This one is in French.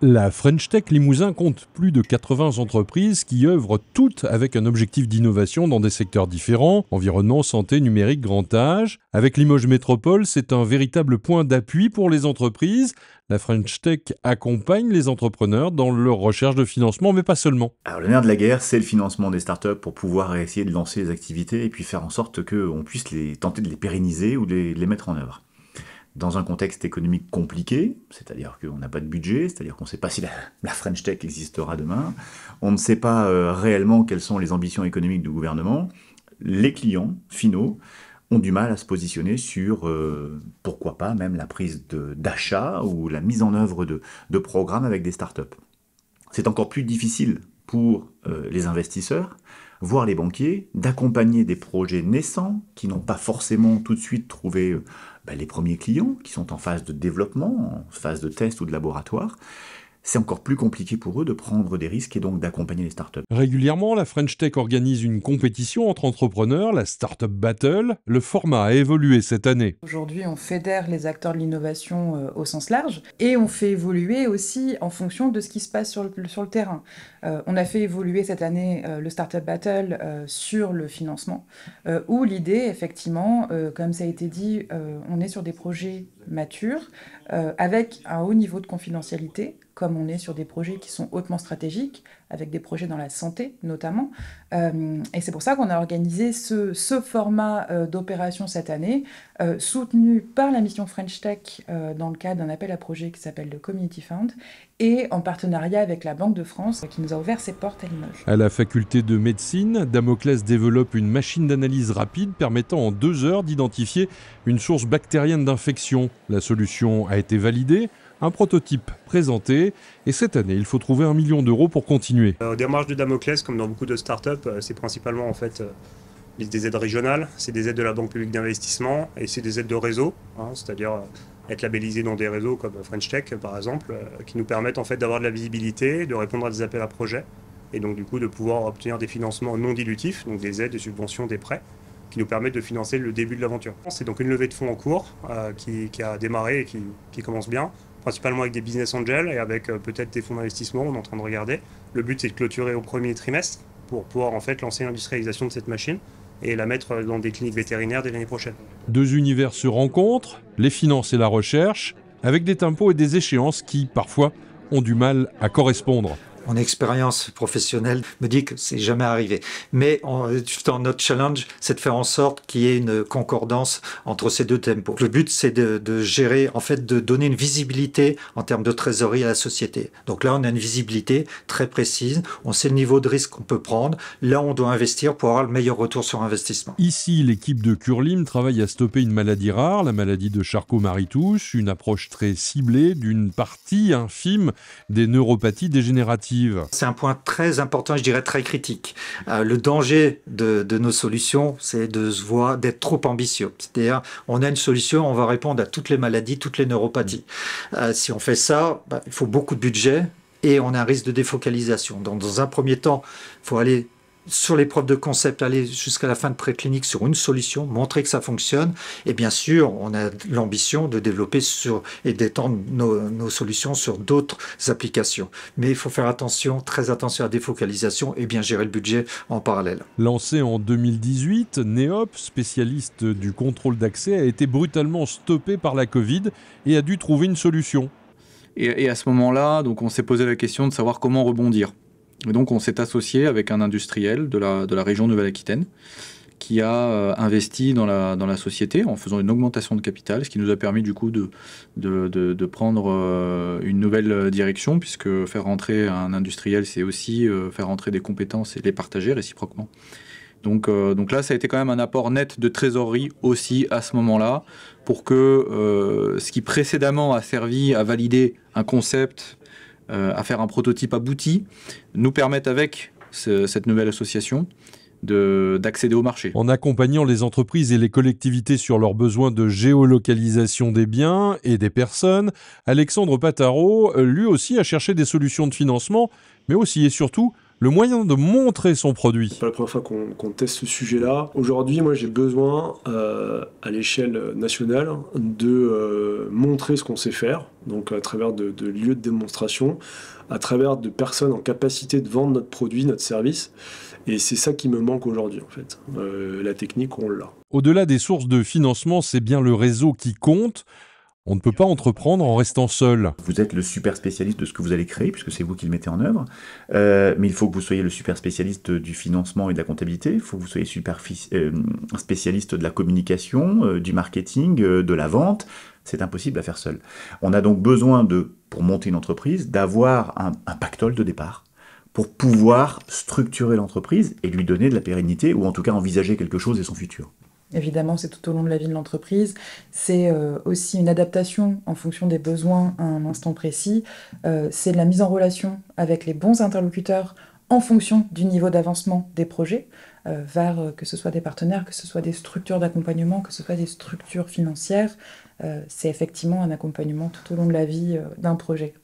La French Tech Limousin compte plus de 80 entreprises qui œuvrent toutes avec un objectif d'innovation dans des secteurs différents, environnement, santé, numérique, grand âge. Avec Limoges Métropole, c'est un véritable point d'appui pour les entreprises. La French Tech accompagne les entrepreneurs dans leur recherche de financement, mais pas seulement. Alors le nerf de la guerre, c'est le financement des startups pour pouvoir essayer de lancer les activités et puis faire en sorte qu'on puisse tenter de les pérenniser ou de les mettre en œuvre. Dans un contexte économique compliqué, c'est-à-dire qu'on n'a pas de budget, c'est-à-dire qu'on ne sait pas si la French Tech existera demain, on ne sait pas réellement quelles sont les ambitions économiques du gouvernement, les clients finaux ont du mal à se positionner sur, pourquoi pas, même la prise d'achat ou la mise en œuvre de programmes avec des startups. C'est encore plus difficile pour les investisseurs, voire les banquiers, d'accompagner des projets naissants qui n'ont pas forcément tout de suite trouvé les premiers clients, qui sont en phase de développement, en phase de test ou de laboratoire. C'est encore plus compliqué pour eux de prendre des risques et donc d'accompagner les startups. Régulièrement, la French Tech organise une compétition entre entrepreneurs, la Startup Battle. Le format a évolué cette année. Aujourd'hui, on fédère les acteurs de l'innovation au sens large et on fait évoluer aussi en fonction de ce qui se passe sur le terrain. On a fait évoluer cette année le Startup Battle sur le financement, où l'idée, effectivement, comme ça a été dit, on est sur des projets matures, avec un haut niveau de confidentialité, comme on est sur des projets qui sont hautement stratégiques, avec des projets dans la santé notamment. Et c'est pour ça qu'on a organisé ce format d'opération cette année, soutenu par la mission French Tech dans le cadre d'un appel à projet qui s'appelle le Community Fund, et en partenariat avec la Banque de France qui nous a ouvert ses portes à Limoges. À la faculté de médecine, Damoclès développe une machine d'analyse rapide permettant en 2 heures d'identifier une source bactérienne d'infection. La solution a été validée, un prototype présenté, et cette année, il faut trouver 1 million d'euros pour continuer. Au démarrage de Damoclès, comme dans beaucoup de startups, c'est principalement en fait des aides régionales, c'est des aides de la Banque publique d'investissement et c'est des aides de réseau, c'est-à-dire être labellisé dans des réseaux comme French Tech par exemple, qui nous permettent en fait d'avoir de la visibilité, de répondre à des appels à projets et donc du coup de pouvoir obtenir des financements non dilutifs, donc des aides, des subventions, des prêts, qui nous permettent de financer le début de l'aventure. C'est donc une levée de fonds en cours qui a démarré et qui commence bien, principalement avec des business angels et avec peut-être des fonds d'investissement, on est en train de regarder. Le but c'est de clôturer au premier trimestre pour pouvoir en fait lancer l'industrialisation de cette machine et la mettre dans des cliniques vétérinaires dès l'année prochaine. 2 univers se rencontrent, les finances et la recherche, avec des tempos et des échéances qui, parfois, ont du mal à correspondre. Mon expérience professionnelle me dit que c'est jamais arrivé. Mais dans notre challenge, c'est de faire en sorte qu'il y ait une concordance entre ces deux tempos. Le but, c'est de gérer, en fait, de donner une visibilité en termes de trésorerie à la société. Donc là, on a une visibilité très précise. On sait le niveau de risque qu'on peut prendre. Là, on doit investir pour avoir le meilleur retour sur investissement. Ici, l'équipe de Curlim travaille à stopper une maladie rare, la maladie de Charcot-Marie-Touche, une approche très ciblée d'une partie infime des neuropathies dégénératives. C'est un point très important, je dirais très critique. Le danger de nos solutions, c'est d'être trop ambitieux. C'est-à-dire, on a une solution, on va répondre à toutes les maladies, toutes les neuropathies. Si on fait ça, il faut beaucoup de budget et on a un risque de défocalisation. Donc, dans un premier temps, il faut aller sur les preuves de concept, aller jusqu'à la fin de préclinique sur une solution, montrer que ça fonctionne. Et bien sûr, on a l'ambition de développer et d'étendre nos solutions sur d'autres applications. Mais il faut faire attention, très attention à la défocalisation et bien gérer le budget en parallèle. Lancé en 2018, Neop, spécialiste du contrôle d'accès, a été brutalement stoppé par la Covid et a dû trouver une solution. Et à ce moment-là, donc on s'est posé la question de savoir comment rebondir. Et donc on s'est associé avec un industriel de la région Nouvelle-Aquitaine qui a investi dans la société en faisant une augmentation de capital, ce qui nous a permis du coup de prendre une nouvelle direction, puisque faire rentrer un industriel, c'est aussi faire rentrer des compétences et les partager réciproquement. Donc là, ça a été quand même un apport net de trésorerie aussi à ce moment-là, pour que ce qui précédemment a servi à valider un concept, à faire un prototype abouti, nous permettent avec cette nouvelle association d'accéder au marché. En accompagnant les entreprises et les collectivités sur leurs besoins de géolocalisation des biens et des personnes, Alexandre Pataro, lui aussi, a cherché des solutions de financement, mais aussi et surtout le moyen de montrer son produit. C'est pas la première fois qu'on teste ce sujet-là. Aujourd'hui, moi, j'ai besoin, à l'échelle nationale, de montrer ce qu'on sait faire, donc à travers de lieux de démonstration, à travers de personnes en capacité de vendre notre produit, notre service. Et c'est ça qui me manque aujourd'hui, en fait. La technique, on l'a. Au-delà des sources de financement, c'est bien le réseau qui compte. On ne peut pas entreprendre en restant seul. Vous êtes le super spécialiste de ce que vous allez créer, puisque c'est vous qui le mettez en œuvre. Mais il faut que vous soyez le super spécialiste du financement et de la comptabilité. Il faut que vous soyez super spécialiste de la communication, du marketing, de la vente. C'est impossible à faire seul. On a donc besoin pour monter une entreprise, d'avoir un pactole de départ pour pouvoir structurer l'entreprise et lui donner de la pérennité, ou en tout cas envisager quelque chose et son futur. Évidemment, c'est tout au long de la vie de l'entreprise. C'est aussi une adaptation en fonction des besoins à un instant précis. C'est la mise en relation avec les bons interlocuteurs en fonction du niveau d'avancement des projets, vers que ce soit des partenaires, que ce soit des structures d'accompagnement, que ce soit des structures financières. C'est effectivement un accompagnement tout au long de la vie d'un projet.